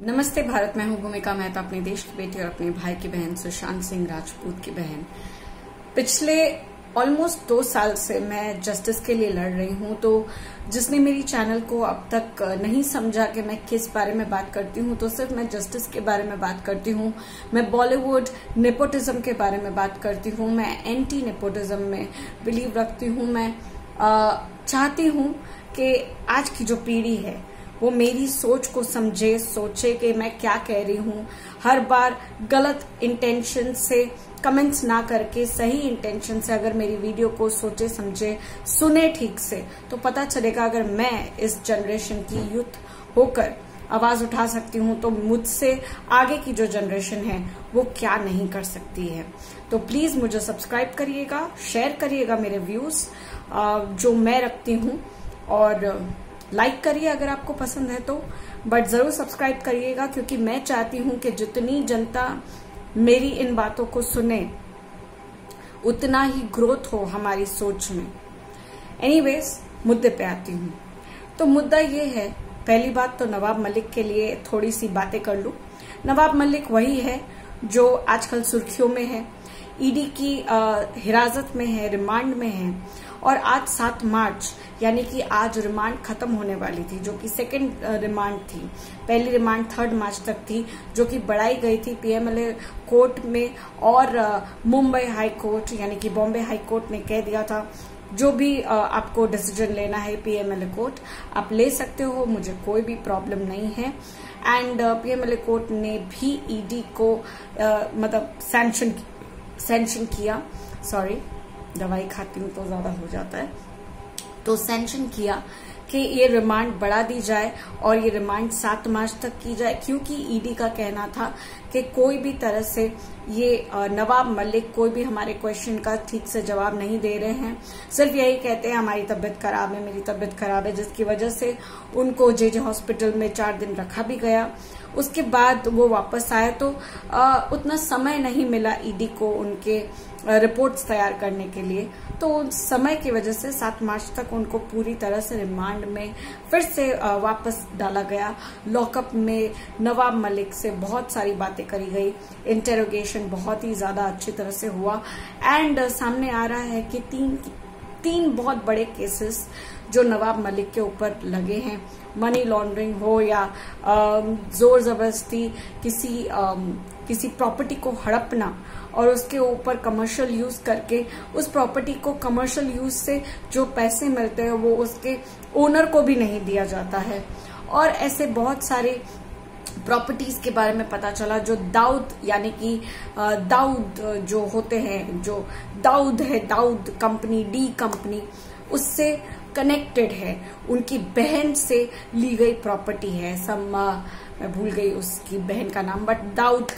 नमस्ते भारत, मैं हूं भूमिका मेहता, अपने देश की बेटी और अपने भाई की बहन सुशांत सिंह राजपूत की बहन। पिछले ऑलमोस्ट 2 साल से मैं जस्टिस के लिए लड़ रही हूं। तो जिसने मेरी चैनल को अब तक नहीं समझा कि मैं किस बारे में बात करती हूं, तो सिर्फ मैं जस्टिस के बारे में बात करती हूं। मैं बॉलीवुड नेपोटिज्म के बारे में बात करती हूं। मैं एंटी नेपोटिज्म में बिलीव रखती हूं। मैं चाहती हूं कि आज की जो पीढ़ी है वो मेरी सोच को समझे, सोचे कि मैं क्या कह रही हूं। हर बार गलत इंटेंशन से कमेंट्स ना करके सही इंटेंशन से अगर मेरी वीडियो को सोचे समझे, सुने ठीक से, तो पता चलेगा अगर मैं इस जनरेशन की यूथ होकर आवाज उठा सकती हूं तो मुझसे आगे की जो जनरेशन है वो क्या नहीं कर सकती है। तो प्लीज मुझे सब्सक्राइब करिएगा, शेयर करिएगा मेरे व्यूज जो मैं रखती हूं, और लाइक करिए अगर आपको पसंद है तो, बट जरूर सब्सक्राइब करिएगा, क्योंकि मैं चाहती हूं कि जितनी जनता मेरी इन बातों को सुने उतना ही ग्रोथ हो हमारी सोच में। एनीवेज, मुद्दे पे आती हूं। तो मुद्दा ये है, पहली बात तो नवाब मलिक के लिए थोड़ी सी बातें कर लूं। नवाब मलिक वही है जो आजकल सुर्खियों में है, ईडी की हिरासत में है, रिमांड में है, और आज 7 मार्च यानी कि आज रिमांड खत्म होने वाली थी, जो कि सेकंड रिमांड थी। पहली रिमांड 3 मार्च तक थी, जो कि बढ़ाई गई थी पीएमएलए कोर्ट में, और मुंबई हाई कोर्ट यानी कि बॉम्बे हाई कोर्ट ने कह दिया था जो भी आपको डिसीजन लेना है पीएमएलए कोर्ट आप ले सकते हो, मुझे कोई भी प्रॉब्लम नहीं है। एंड पीएमएलए कोर्ट ने भी ईडी को मतलब सैंक्शन किया, सॉरी दवाई खाती हूँ तो ज्यादा हो जाता है, तो सैंक्शन किया कि ये रिमांड बढ़ा दी जाए और ये रिमांड 7 मार्च तक की जाए, क्योंकि ईडी का कहना था कि कोई भी तरह से ये नवाब मलिक कोई भी हमारे क्वेश्चन का ठीक से जवाब नहीं दे रहे हैं। सिर्फ यही कहते हैं हमारी तबीयत खराब है, मेरी तबीयत खराब है, जिसकी वजह से उनको जेजे हॉस्पिटल में 4 दिन रखा भी गया। उसके बाद वो वापस आए तो उतना समय नहीं मिला ईडी को उनके रिपोर्ट्स तैयार करने के लिए, तो समय की वजह से 7 मार्च तक उनको पूरी तरह से रिमांड में फिर से वापस डाला गया। लॉकअप में नवाब मलिक से बहुत सारी बातें करी गई, इंटेरोगेशन बहुत ही ज्यादा अच्छी तरह से हुआ, एंड सामने आ रहा है कि तीन बहुत बड़े केसेस जो नवाब मलिक के ऊपर लगे हैं, मनी लॉन्ड्रिंग हो या जोर जबरदस्ती किसी प्रॉपर्टी को हड़पना और उसके ऊपर कमर्शियल यूज करके उस प्रॉपर्टी को कमर्शियल यूज से जो पैसे मिलते हैं वो उसके ओनर को भी नहीं दिया जाता है। और ऐसे बहुत सारे प्रॉपर्टीज के बारे में पता चला जो दाऊद यानी कि दाऊद जो होते हैं, जो दाऊद है, दाऊद कंपनी, डी कंपनी, उससे कनेक्टेड है, उनकी बहन से ली गई प्रॉपर्टी है। मैं भूल गई उसकी बहन का नाम, बट दाऊद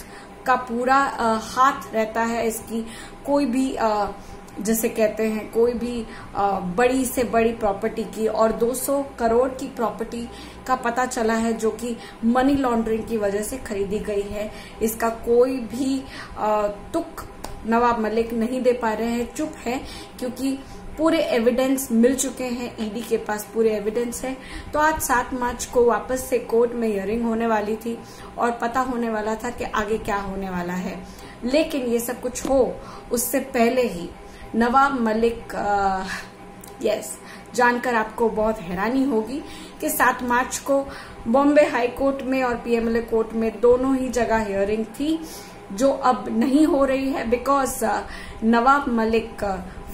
का पूरा हाथ रहता है इसकी कोई भी जैसे कहते हैं कोई भी बड़ी से बड़ी प्रॉपर्टी की, और 200 करोड़ की प्रॉपर्टी का पता चला है जो कि मनी लॉन्ड्रिंग की वजह से खरीदी गई है। इसका कोई भी तुक नवाब मलिक नहीं दे पा रहे हैं, चुप है, क्योंकि पूरे एविडेंस मिल चुके हैं, ईडी के पास पूरे एविडेंस है। तो आज 7 मार्च को वापस से कोर्ट में हियरिंग होने वाली थी और पता होने वाला था कि आगे क्या होने वाला है। लेकिन ये सब कुछ हो उससे पहले ही नवाब मलिक जानकर आपको बहुत हैरानी होगी कि 7 मार्च को बॉम्बे हाई कोर्ट में और पीएमएलए कोर्ट में दोनों ही जगह हियरिंग थी, जो अब नहीं हो रही है बिकॉज नवाब मलिक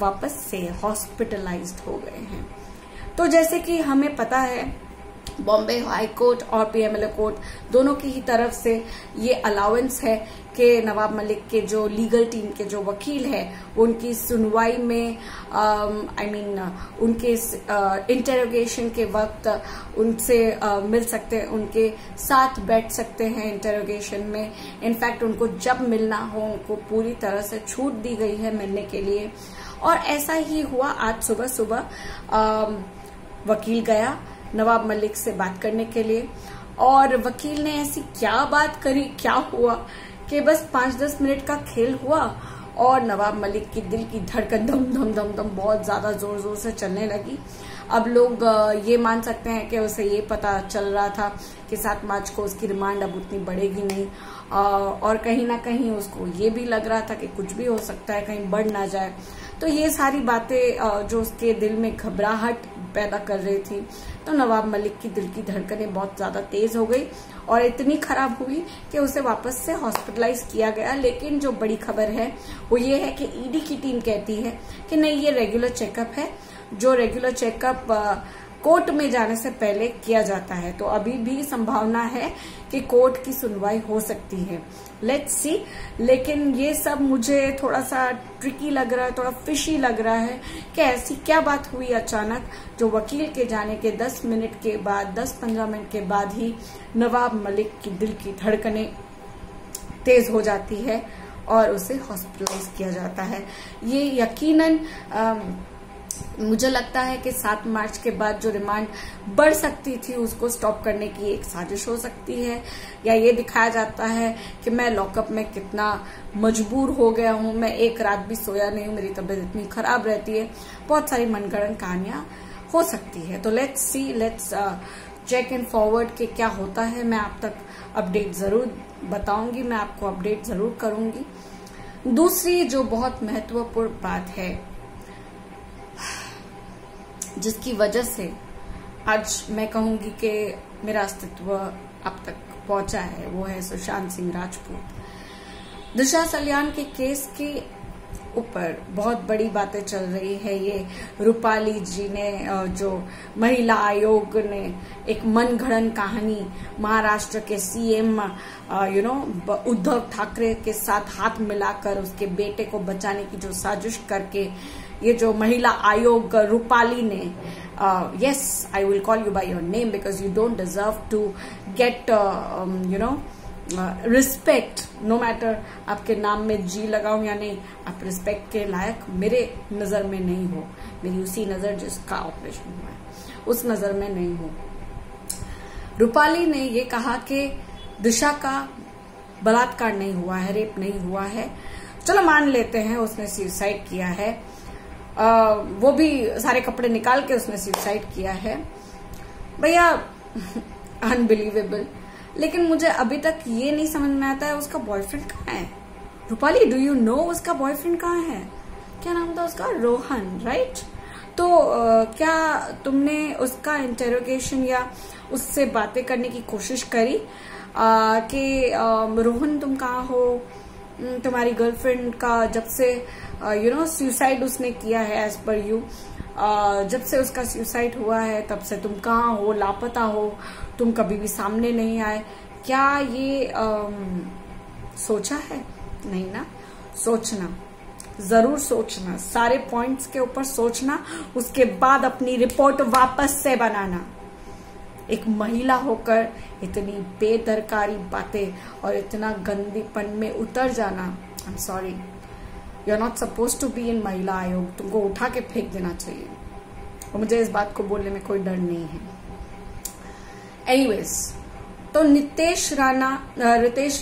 वापस से हॉस्पिटलाइज्ड हो गए हैं। तो जैसे कि हमें पता है बॉम्बे हाई कोर्ट और पीएमएलए कोर्ट दोनों की ही तरफ से ये अलाउंस है कि नवाब मलिक के जो लीगल टीम के जो वकील है उनकी सुनवाई में उनके इंटेरोगेशन के वक्त उनसे मिल सकते हैं, उनके साथ बैठ सकते हैं इंटेरोगेशन में। इनफैक्ट उनको जब मिलना हो उनको पूरी तरह से छूट दी गई है मिलने के लिए। और ऐसा ही हुआ, आज सुबह वकील गया नवाब मलिक से बात करने के लिए, और वकील ने ऐसी क्या बात करी, क्या हुआ कि बस 5-10 मिनट का खेल हुआ और नवाब मलिक की दिल की धड़कन धम धम धम धम बहुत ज्यादा जोर जोर से चलने लगी। अब लोग ये मान सकते हैं कि उसे ये पता चल रहा था कि 7 मार्च को उसकी रिमांड अब उतनी बढ़ेगी नहीं, और कहीं ना कहीं उसको ये भी लग रहा था कि कुछ भी हो सकता है, कहीं बढ़ ना जाए। तो ये सारी बातें जो उसके दिल में घबराहट पैदा कर रही थी, तो नवाब मलिक की दिल की धड़कनें बहुत ज्यादा तेज हो गई और इतनी खराब हुई कि उसे वापस से हॉस्पिटलाइज किया गया। लेकिन जो बड़ी खबर है वो ये है कि ईडी की टीम कहती है कि नहीं, ये रेगुलर चेकअप है, जो रेगुलर चेकअप कोर्ट में जाने से पहले किया जाता है। तो अभी भी संभावना है कि कोर्ट की सुनवाई हो सकती है, लेट्स सी। लेकिन ये सब मुझे थोड़ा सा ट्रिकी लग रहा है, थोड़ा फिशी लग रहा है कि ऐसी क्या बात हुई अचानक जो वकील के जाने के 10 मिनट के बाद, 10-15 मिनट के बाद ही नवाब मलिक की दिल की धड़कनें तेज हो जाती है और उसे हॉस्पिटलाइज किया जाता है। ये यकीनन मुझे लगता है कि 7 मार्च के बाद जो रिमांड बढ़ सकती थी उसको स्टॉप करने की एक साजिश हो सकती है, या ये दिखाया जाता है कि मैं लॉकअप में कितना मजबूर हो गया हूं, मैं एक रात भी सोया नहीं हूं, मेरी तबीयत इतनी खराब रहती है। बहुत सारी मनगढ़ंत कहानियां हो सकती है। तो let's see, let's check in forward के क्या होता है। मैं आप तक अपडेट जरूर बताऊंगी, मैं आपको अपडेट जरूर करूंगी। दूसरी जो बहुत महत्वपूर्ण बात है जिसकी वजह से आज मैं कहूंगी कि मेरा अस्तित्व अब तक पहुंचा है, वो है सुशांत सिंह राजपूत। दिशा सल्यान के केस के ऊपर बहुत बड़ी बातें चल रही है। ये रूपाली जी ने जो महिला आयोग ने एक मनगढ़ंत कहानी महाराष्ट्र के सीएम उद्धव ठाकरे के साथ हाथ मिलाकर उसके बेटे को बचाने की जो साजिश करके ये जो महिला आयोग रूपाली ने, yes, I will call you by your name because you don't deserve to get respect, no matter आपके नाम में जी लगाऊं या नहीं, आप रिस्पेक्ट के लायक मेरे नजर में नहीं हो, मेरी उसी नजर जिसका ऑपरेशन हुआ है उस नजर में नहीं हो। रूपाली ने ये कहा कि दिशा का बलात्कार नहीं हुआ है, रेप नहीं हुआ है, चलो मान लेते हैं उसने सुसाइड किया है, वो भी सारे कपड़े निकाल के उसने सुसाइड किया है। भैया अनबिलीवेबल। लेकिन मुझे अभी तक ये नहीं समझ में आता है उसका बॉयफ्रेंड कहाँ है। रूपाली, डू यू नो उसका बॉयफ्रेंड कहाँ है? क्या नाम था उसका? रोहन, राइट? तो क्या तुमने उसका इंटेरोगेशन या उससे बातें करने की कोशिश करी कि रोहन तुम कहाँ हो, तुम्हारी गर्लफ्रेंड का जब से सुसाइड उसने किया है एज पर यू, जब से उसका सुसाइड हुआ है तब से तुम कहाँ हो, लापता हो, तुम कभी भी सामने नहीं आए। क्या ये सोचा है? नहीं ना? सोचना, जरूर सोचना, सारे पॉइंट्स के ऊपर सोचना, उसके बाद अपनी रिपोर्ट वापस से बनाना। एक महिला होकर इतनी बेदरकारी बातें और इतना गंदीपन में उतर जाना, I am sorry, you are not suppose to be in महिला आयोग। तुमको उठा के फेंक देना चाहिए और मुझे इस बात को बोलने में कोई डर नहीं है। एनीवेज, तो रितेश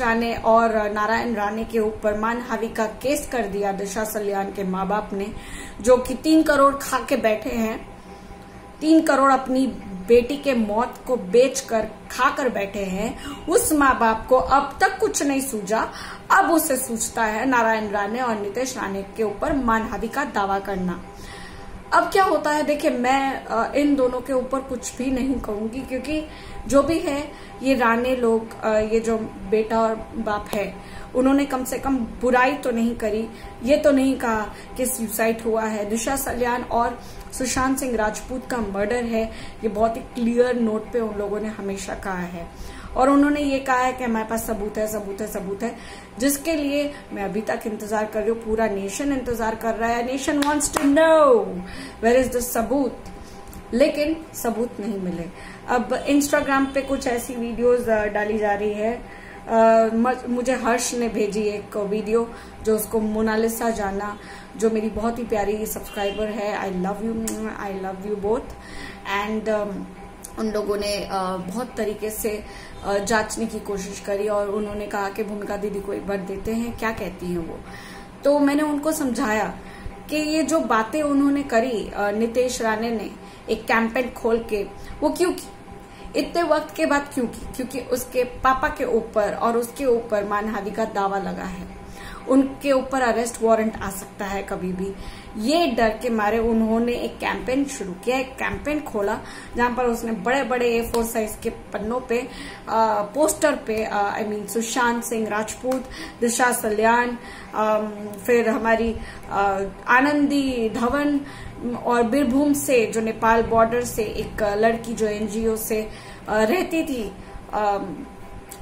राणे और नारायण राणे के ऊपर मानहानि का केस कर दिया दिशा सल्यान के माँ बाप ने, जो कि 3 करोड़ खा के बैठे हैं। 3 करोड़ अपनी बेटी के मौत को बेचकर खाकर बैठे हैं। उस माँ बाप को अब तक कुछ नहीं सूझा, अब उसे सूझता है नारायण राणे और नितेश राणे के ऊपर मानहानि का दावा करना। अब क्या होता है, देखिए मैं इन दोनों के ऊपर कुछ भी नहीं कहूंगी, क्योंकि जो भी है ये राणे लोग, ये जो बेटा और बाप है, उन्होंने कम से कम बुराई तो नहीं करी, ये तो नहीं कहा कि सुसाइड हुआ है। दिशा सल्यान और सुशांत सिंह राजपूत का मर्डर है, ये बहुत ही क्लियर नोट पे उन लोगों ने हमेशा कहा है, और उन्होंने ये कहा है कि हमारे पास सबूत है, सबूत है, सबूत है, जिसके लिए मैं अभी तक इंतजार कर रही हूँ, पूरा नेशन इंतजार कर रहा है। Nation wants to know where is the सबूत, लेकिन सबूत नहीं मिले। अब इंस्टाग्राम पे कुछ ऐसी वीडियोस डाली जा रही है, मुझे हर्ष ने भेजी एक वीडियो, जो उसको मोनालिसा जाना, जो मेरी बहुत ही प्यारी सब्सक्राइबर है, I love you both, and उन लोगों ने बहुत तरीके से जांचने की कोशिश करी और उन्होंने कहा कि भूमिका दीदी को एक बार देते हैं, क्या कहती हैं वो। तो मैंने उनको समझाया कि ये जो बातें उन्होंने करी नितेश राणे ने, एक कैंपेन खोल के वो क्यों की? इतने वक्त के बाद क्यों की? क्योंकि उसके पापा के ऊपर और उसके ऊपर मानहानि का दावा लगा है। उनके ऊपर अरेस्ट वारंट आ सकता है कभी भी। ये डर के मारे उन्होंने एक कैंपेन शुरू किया, एक कैंपेन खोला जहां पर उसने बड़े बड़े A4 साइज के पन्नों पे पोस्टर पे सुशांत सिंह राजपूत, दिशा सल्यान, फिर हमारी आनंदी धवन और बीरभूम से जो नेपाल बॉर्डर से एक लड़की जो NGO से रहती थी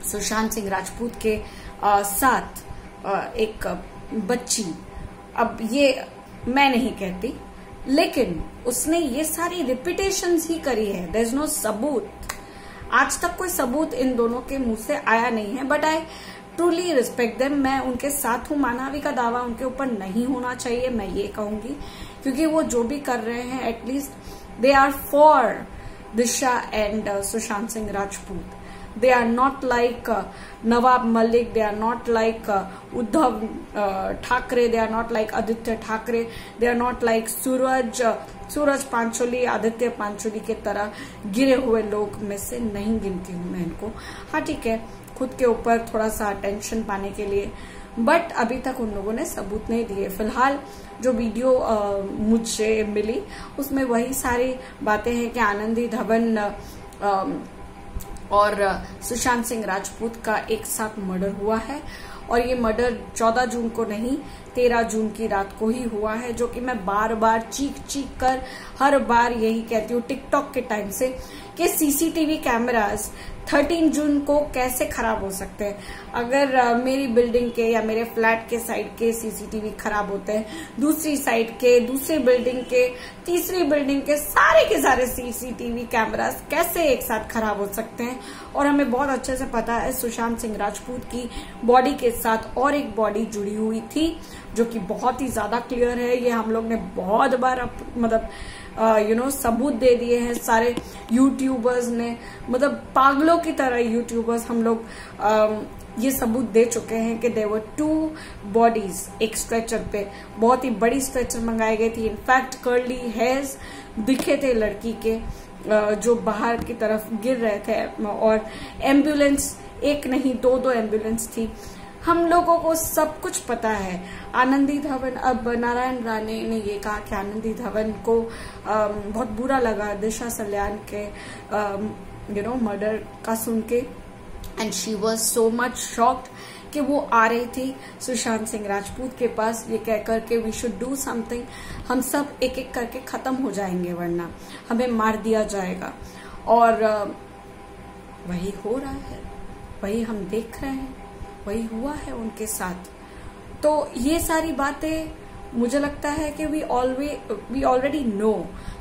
सुशांत सिंह राजपूत के साथ एक बच्ची। अब ये मैं नहीं कहती, लेकिन उसने ये सारी रिपीटेशंस ही करी है। देयर इज नो सबूत, आज तक कोई सबूत इन दोनों के मुंह से आया नहीं है। But I truly respect them, मैं उनके साथ हूं। मानहानि का दावा उनके ऊपर नहीं होना चाहिए, मैं ये कहूंगी, क्योंकि वो जो भी कर रहे हैं at least they are for Disha and Sushant Singh Rajput. They are not like Nawab Malik, they are not like Uddhav Thackeray, they are not like Aditya Thackeray, they are not like सूरज पांचोली, आदित्य पांचोली के तरह गिरे हुए लोग में से नहीं गिनती हूँ मैं इनको। हाँ ठीक है, खुद के ऊपर थोड़ा सा अटेंशन पाने के लिए, बट अभी तक उन लोगों ने सबूत नहीं दिए। फिलहाल जो वीडियो मुझे मिली उसमें वही सारी बातें हैं कि आनंदी धवन और सुशांत सिंह राजपूत का एक साथ मर्डर हुआ है, और ये मर्डर 14 जून को नहीं 13 जून की रात को ही हुआ है। जो कि मैं बार बार चीख कर हर बार यही कहती हूँ टिकटॉक के टाइम से कि CCTV कैमरास 13 जून को कैसे खराब हो सकते हैं। अगर मेरी बिल्डिंग के या मेरे फ्लैट के साइड के CCTV खराब होते हैं, दूसरी साइड के, दूसरी बिल्डिंग के, तीसरी बिल्डिंग के सारे CCTV कैमरास कैसे एक साथ खराब हो सकते हैं। और हमें बहुत अच्छे से पता है सुशांत सिंह राजपूत की बॉडी के साथ और एक बॉडी जुड़ी हुई थी, जो कि बहुत ही ज्यादा क्लियर है। ये हम लोग ने बहुत बार मतलब सबूत दे दिए हैं सारे यूट्यूबर्स ने, मतलब पागलों की तरह यूट्यूबर्स हम लोग ये सबूत दे चुके हैं कि देयर वर 2 बॉडीज एक स्ट्रेचर पे। बहुत ही बड़ी स्ट्रेचर मंगाई गई थी। इनफैक्ट कर्ली हेयर्स दिखे थे लड़की के जो बाहर की तरफ गिर रहे थे, और एम्बुलेंस एक नहीं 2 एम्बुलेंस थी। हम लोगों को सब कुछ पता है। आनंदी धवन, अब नारायण राणे ने ये कहा कि आनंदी धवन को बहुत बुरा लगा दिशा सल्यान के मर्डर का सुन के, and she was so much shocked कि वो आ रही थी सुशांत सिंह राजपूत के पास ये कहकर के वी शुड डू समथिंग, हम सब एक एक करके खत्म हो जाएंगे वरना हमें मार दिया जाएगा। और वही हो रहा है, वही हम देख रहे हैं, वही हुआ है उनके साथ। तो ये सारी बातें मुझे लगता है कि we already know,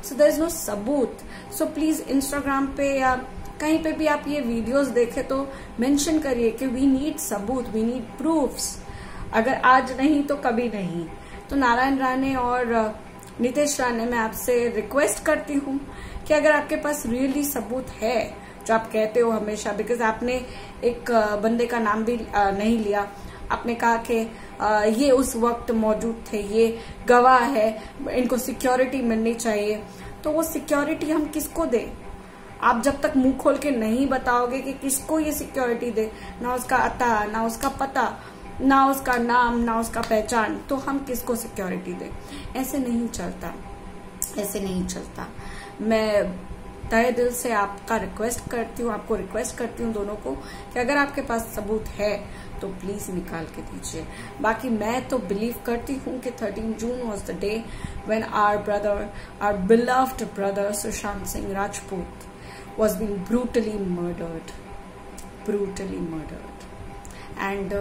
so there is no सबूत। सो प्लीज इंस्टाग्राम पे या कहीं पे भी आप ये वीडियोस देखें तो मेंशन करिए कि वी नीड सबूत, वी नीड प्रूफ्स। अगर आज नहीं तो कभी नहीं। तो नारायण राणे और नीतीश राणे, मैं आपसे रिक्वेस्ट करती हूँ कि अगर आपके पास रियली सबूत है जो आप कहते हो हमेशा, बिकॉज आपने एक बंदे का नाम भी नहीं लिया, आपने कहा कि ये उस वक्त मौजूद थे, ये गवाह है, इनको सिक्योरिटी मिलनी चाहिए। तो वो सिक्योरिटी हम किसको दें? आप जब तक मुंह खोल के नहीं बताओगे कि किसको ये सिक्योरिटी दे, ना उसका अता, ना उसका पता, ना उसका नाम, ना उसका पहचान, तो हम किसको सिक्योरिटी दें? ऐसे नहीं चलता, ऐसे नहीं चलता। मैं तहे दिल से आपको रिक्वेस्ट करती हूँ दोनों को कि अगर आपके पास सबूत है तो प्लीज निकाल के दीजिए। बाकी मैं तो बिलीव करती हूँ कि 13 June was the day when our beloved brother Sushant Singh Rajput was being brutally murdered. And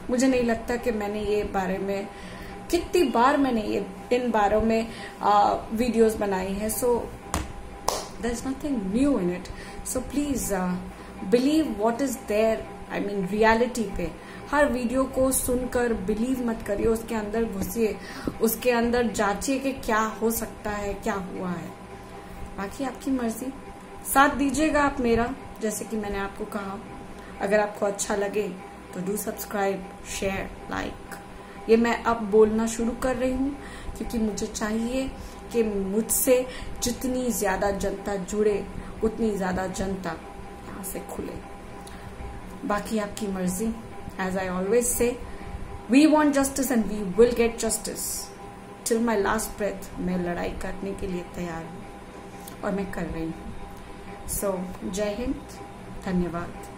मुझे नहीं लगता कि मैंने ये बारे में कितनी बार मैंने ये इन बारों में वीडियोस बनाई है। सो there is nothing new in it. So please believe what is there. I mean reality पे हर वीडियो को सुनकर बिलीव मत करिए, उसके अंदर घुसिए, उसके अंदर जांचिए कि क्या हो सकता है, क्या हुआ है। बाकी आपकी मर्जी, साथ दीजिएगा आप मेरा, जैसे कि मैंने आपको कहा। अगर आपको अच्छा लगे तो डू सब्सक्राइब, शेयर, लाइक ये मैं अब बोलना शुरू कर रही हूँ क्योंकि मुझे चाहिए कि मुझसे जितनी ज्यादा जनता जुड़े उतनी ज्यादा जनता यहाँ से खुले। बाकी आपकी मर्जी। As I always say, we want justice and we will get justice. Till my last breath मैं लड़ाई करने के लिए तैयार हूँ और मैं कर रही हूँ। सो जय हिंद, धन्यवाद।